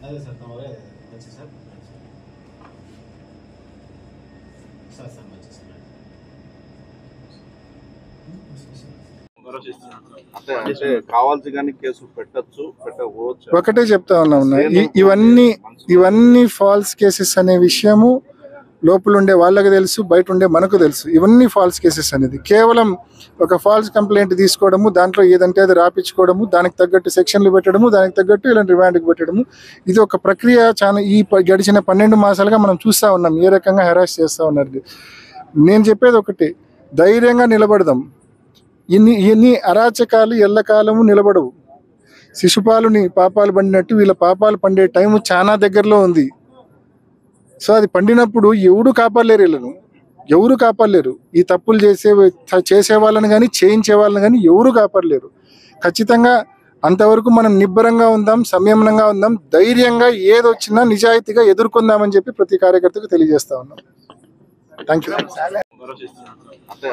అదే సార్ తమరే మంచి సార్ సార్ సార్ మంచి సార్ అంటే కావాల్సి కానీ కేసు పెట్టచ్చు పెట్టకపోవచ్చు. ఒకటే చెప్తా ఉన్నా, ఇవన్నీ ఫాల్స్ కేసెస్ అనే విషయము లోపల ఉండే వాళ్ళకి తెలుసు, బయట ఉండే మనకు తెలుసు. ఇవన్నీ ఫాల్స్ కేసెస్ అనేది కేవలం ఒక ఫాల్స్ కంప్లైంట్ తీసుకోవడము, దాంట్లో ఏదంటే అది రాపించుకోవడము, దానికి తగ్గట్టు సెక్షన్లు పెట్టడము, దానికి తగ్గట్టు ఇలాంటి రిమాండ్కి పెట్టడము. ఇది ఒక ప్రక్రియ. చాలా గడిచిన 12 మాసాలుగా మనం చూస్తూ ఉన్నాం ఏ రకంగా హెరాస్ చేస్తూ ఉన్నారు. నేను చెప్పేది ఒకటి, ధైర్యంగా నిలబడదాం. ఇన్ని అరాచకాలు ఎల్లకాలము నిలబడవు. శిశుపాలుని పాపాలు పండినట్టు వీళ్ళ పాపాలు పండే టైం చాలా దగ్గరలో ఉంది. సో అది పండినప్పుడు ఎవరు కాపాడలేరు, వీళ్ళను ఎవరు కాపాడలేరు. ఈ తప్పులు చేసే వాళ్ళని కానీ చేయించే వాళ్ళని కానీ ఎవరు కాపాడలేరు. ఖచ్చితంగా అంతవరకు మనం నిబ్బరంగా ఉందాం, సంయమనంగా ఉందాం, ధైర్యంగా ఏదొచ్చినా నిజాయితీగా ఎదుర్కొందామని చెప్పి ప్రతి కార్యకర్తకు తెలియజేస్తా ఉన్నాం. Thank you.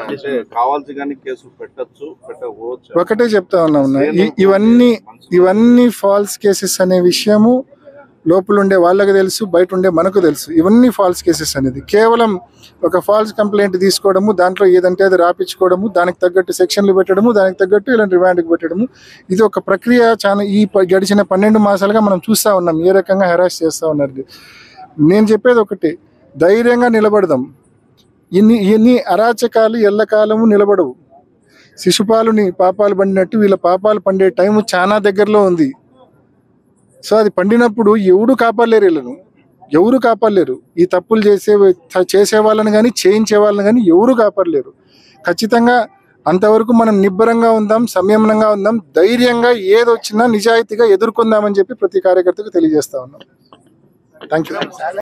అంటే కావాల్సి కానీ కేసు పెట్టచ్చు పెట్టకపోవచ్చు. ఒకటే చెప్తా ఉన్నా, ఇవన్నీ ఫాల్స్ కేసెస్ అనే విషయము లోపల ఉండే వాళ్ళకి తెలుసు, బయట ఉండే మనకు తెలుసు. ఇవన్నీ ఫాల్స్ కేసెస్ అనేది కేవలం ఒక ఫాల్స్ కంప్లైంట్ తీసుకోవడము, దాంట్లో ఏదంటే అది రాపించుకోవడము, దానికి తగ్గట్టు సెక్షన్లు పెట్టడము, దానికి తగ్గట్టు ఇలాంటి రిమాండ్కి పెట్టడము. ఇది ఒక ప్రక్రియ. చాలా గడిచిన 12 మాసాలుగా మనం చూస్తూ ఉన్నాం ఏ రకంగా హెరాస్ చేస్తూ ఉన్నారు. నేను చెప్పేది ఒకటి, ధైర్యంగా నిలబడదాం. ఇన్ని అరాచకాలు ఎల్లకాలము నిలబడవు. శిశుపాలుని పాపాలు పండినట్టు వీళ్ళ పాపాలు పండే టైం చాలా దగ్గరలో ఉంది. సో అది పండినప్పుడు ఎవరు కాపాడలేరు, వీళ్ళను ఎవరు కాపాడలేరు. ఈ తప్పులు చేసే వాళ్ళని కానీ చేయించే వాళ్ళని కానీ ఎవరు కాపాడలేరు. ఖచ్చితంగా అంతవరకు మనం నిబ్బరంగా ఉందాం, సంయమనంగా ఉందాం, ధైర్యంగా ఏదొచ్చినా నిజాయితీగా ఎదుర్కొందామని చెప్పి ప్రతి కార్యకర్తకు తెలియజేస్తా ఉన్నాం. Thank you.